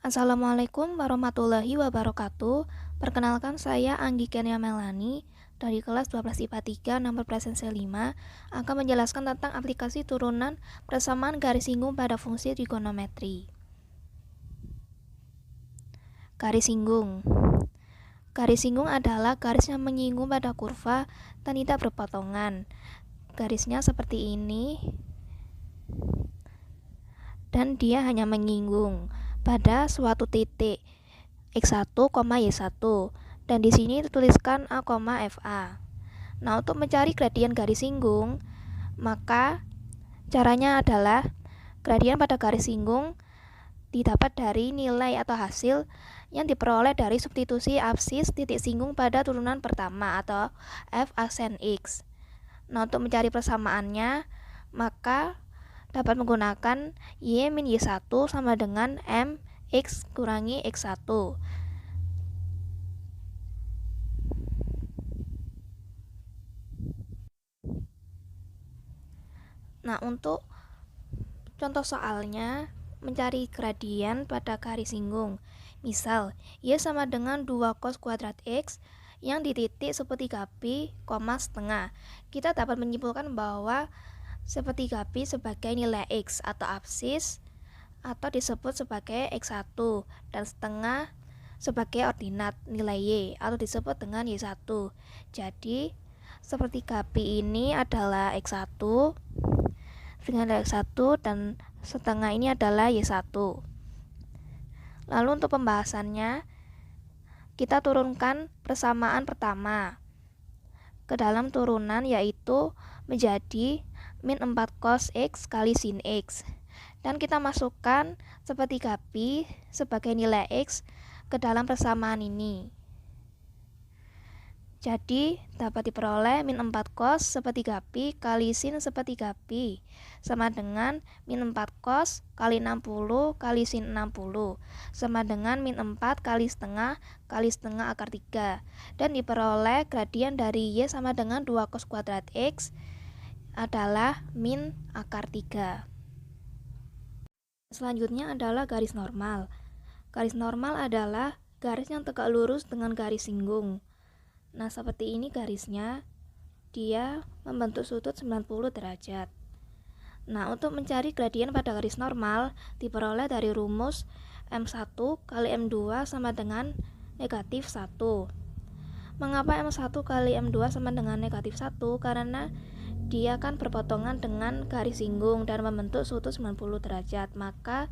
Assalamualaikum warahmatullahi wabarakatuh. Perkenalkan saya Anggi Kenia Melani dari kelas 12 IPA 3 nomor presensi 5 akan menjelaskan tentang aplikasi turunan persamaan garis singgung pada fungsi trigonometri. Garis singgung. Garis singgung adalah garis yang menyinggung pada kurva dan tidak berpotongan. Garisnya seperti ini dan dia hanya menyinggung pada suatu titik x1, y1 dan di sini dituliskan a, fa. Nah, untuk mencari gradien garis singgung, maka caranya adalah gradien pada garis singgung didapat dari nilai atau hasil yang diperoleh dari substitusi absis titik singgung pada turunan pertama atau f aksen x. Nah, untuk mencari persamaannya, maka dapat menggunakan y min y1 sama dengan m x kurangi x1. Nah, untuk contoh soalnya mencari gradien pada garis singgung. Misal, y sama dengan 2 cos kuadrat x yang di titik sepertiga pi, setengah. Kita dapat menyimpulkan bahwa sepertiga pi sebagai nilai x atau absis atau disebut sebagai x1 dan setengah sebagai ordinat nilai y atau disebut dengan y1. Jadi, sepertiga pi ini adalah x1 dengan x1 dan setengah ini adalah y1. Lalu untuk pembahasannya, kita turunkan persamaan pertama ke dalam turunan, yaitu menjadi min 4 cos x kali sin x, dan kita masukkan sepertiga pi sebagai nilai x ke dalam persamaan ini. Jadi dapat diperoleh min 4 cos sepertiga pi kali sin sepertiga pi sama dengan min 4 cos kali 60 kali sin 60 sama dengan min 4 kali setengah akar 3, dan diperoleh gradien dari y sama dengan 2 cos kuadrat x adalah min akar 3. Selanjutnya adalah garis normal. Garis normal adalah garis yang tegak lurus dengan garis singgung. Nah, seperti ini garisnya, dia membentuk sudut 90 derajat. Nah, untuk mencari gradien pada garis normal diperoleh dari rumus M1 kali M2 sama dengan negatif 1. Mengapa M1 kali M2 sama dengan negatif 1? Karena dia kan berpotongan dengan garis singgung dan membentuk sudut 90 derajat, maka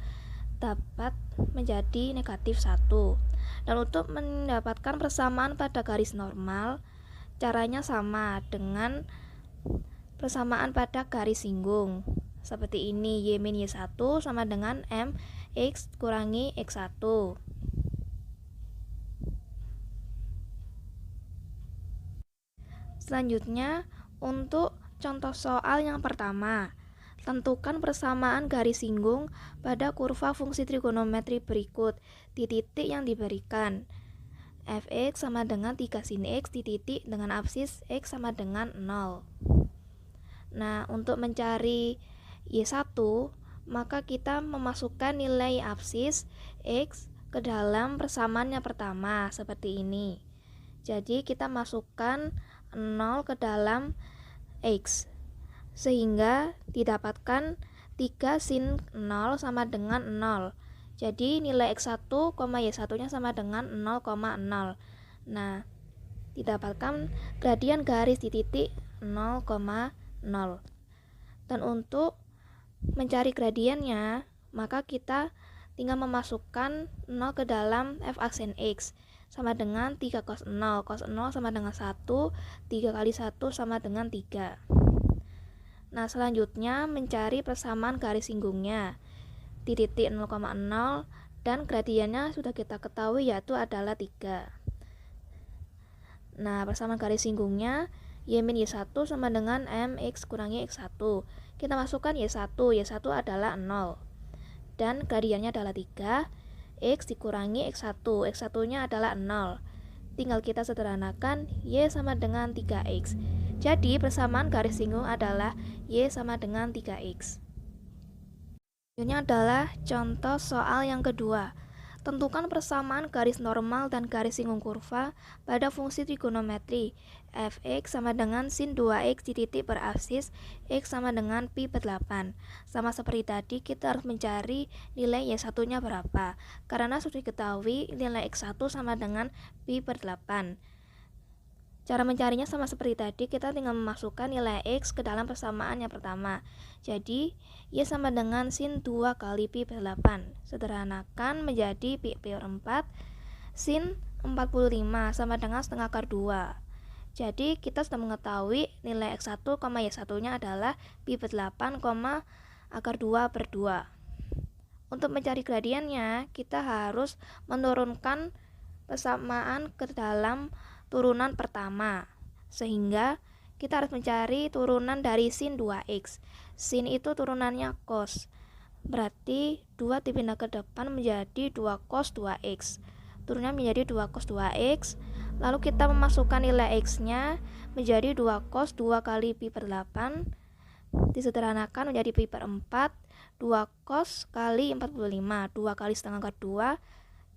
dapat menjadi negatif 1. Dan untuk mendapatkan persamaan pada garis normal, caranya sama dengan persamaan pada garis singgung. Seperti ini, y min y1 sama dengan m x kurangi x1. Selanjutnya, untuk contoh soal yang pertama, tentukan persamaan garis singgung pada kurva fungsi trigonometri berikut di titik yang diberikan. Fx sama dengan 3 sin x di titik dengan absis x sama dengan 0. Nah, untuk mencari y1, maka kita memasukkan nilai absis x ke dalam persamaan yang pertama seperti ini. Jadi kita masukkan 0 ke dalam x, sehingga didapatkan 3 sin 0 sama dengan 0. Jadi nilai x1, y1 nya sama dengan 0,0. Nah, didapatkan gradien garis di titik 0,0. Dan untuk mencari gradiennya, maka kita tinggal memasukkan 0 ke dalam f aksen x sama dengan 3 cos 0. Cos 0 sama dengan 1, 3 kali 1 sama dengan 3. Nah, selanjutnya mencari persamaan garis singgungnya di titik 0,0 dan gradiennya sudah kita ketahui, yaitu adalah 3. Nah, persamaan garis singgungnya y min y1 sama dengan mx kurangi x1. Kita masukkan y1 adalah 0 dan gradiennya adalah 3, x dikurangi x1 nya adalah 0. Tinggal kita sederhanakan, y sama dengan 3x. Jadi persamaan garis singgung adalah y sama dengan 3x. Ini adalah contoh soal yang kedua. Tentukan persamaan garis normal dan garis singgung kurva pada fungsi trigonometri f(x) sama dengan sin 2x di titik berabsis x sama dengan pi per 8. Sama seperti tadi, kita harus mencari nilai y1-nya berapa. Karena sudah diketahui nilai x1 sama dengan pi per 8. Cara mencarinya sama seperti tadi, kita tinggal memasukkan nilai x ke dalam persamaan yang pertama. Jadi, y sama dengan sin 2 kali pi per 8. Sederhanakan menjadi pi per 4, sin 45 sama dengan setengah akar 2. Jadi, kita sudah mengetahui nilai x1, y1-nya adalah pi per 8, akar 2 per 2. Untuk mencari gradiennya, kita harus menurunkan persamaan ke dalam turunan pertama, sehingga kita harus mencari turunan dari sin 2x. Sin itu turunannya cos, berarti 2 dipindah ke depan menjadi 2 cos 2x. Turunnya menjadi 2 cos 2x. Lalu kita memasukkan nilai x-nya menjadi 2 cos 2 kali pi per 8. Disederhanakan menjadi pi per 4, 2 cos kali 45, 2 kali setengah akar 2,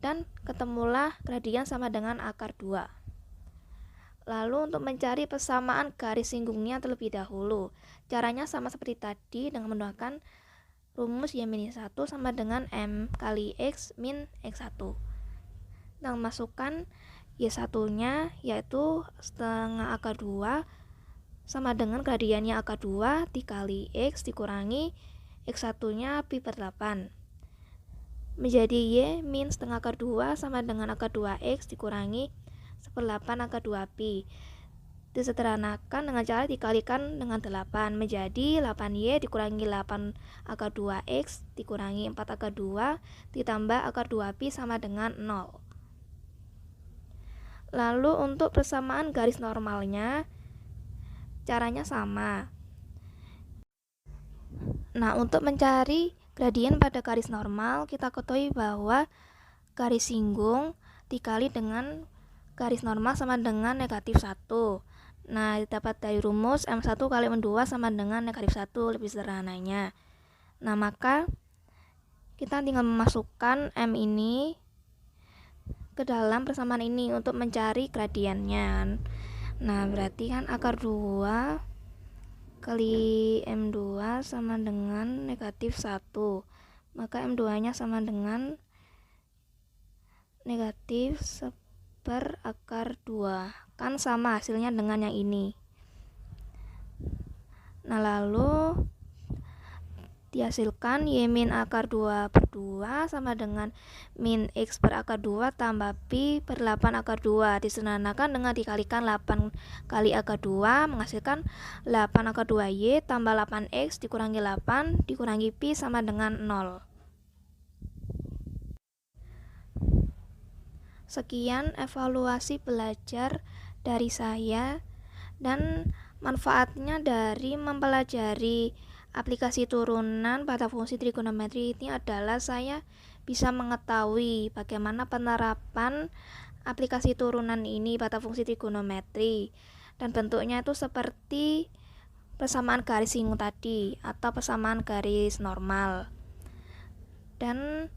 dan ketemulah gradien sama dengan akar 2. Lalu untuk mencari persamaan garis singgungnya terlebih dahulu. Caranya sama seperti tadi dengan menggunakan rumus y-1 sama dengan m kali x min x1. Dan masukkan y1-nya yaitu setengah akar 2 sama dengan gradiennya akar 2 dikali x dikurangi x1-nya pi per 8. Menjadi y min setengah akar 2 sama dengan akar 2x dikurangi 1/8 akar 2pi. Disederhanakan dengan cara dikalikan dengan 8 menjadi 8y dikurangi 8 akar 2x dikurangi 4 akar 2 ditambah akar 2pi sama dengan 0. Lalu untuk persamaan garis normalnya caranya sama. Nah, untuk mencari gradien pada garis normal, kita ketahui bahwa garis singgung dikali dengan garis normal sama dengan negatif 1. Nah, dapat dari rumus M1 kali M2 sama dengan negatif 1 lebih sederhananya. Nah, maka kita tinggal memasukkan M ini ke dalam persamaan ini untuk mencari gradiennya. Nah, berarti kan akar 2 kali M2 sama dengan negatif 1. Maka M2-nya sama dengan negatif 1 per akar 2. Kan sama hasilnya dengan yang ini. Nah, lalu dihasilkan y min akar 2 per 2 sama dengan min x per akar 2 tambah pi per 8 akar 2. Disederhanakan dengan dikalikan 8 kali akar 2 menghasilkan 8 akar 2y tambah 8x dikurangi 8 dikurangi pi sama dengan 0. Sekian evaluasi belajar dari saya dan manfaatnya dari mempelajari aplikasi turunan pada fungsi trigonometri ini adalah saya bisa mengetahui bagaimana penerapan aplikasi turunan ini pada fungsi trigonometri, dan bentuknya itu seperti persamaan garis singgung tadi atau persamaan garis normal. Dan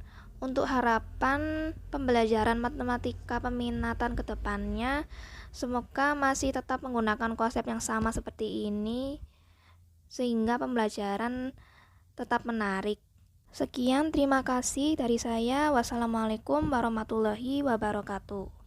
untuk harapan pembelajaran matematika peminatan ke depannya, semoga masih tetap menggunakan konsep yang sama seperti ini, sehingga pembelajaran tetap menarik. Sekian, terima kasih dari saya. Wassalamualaikum warahmatullahi wabarakatuh.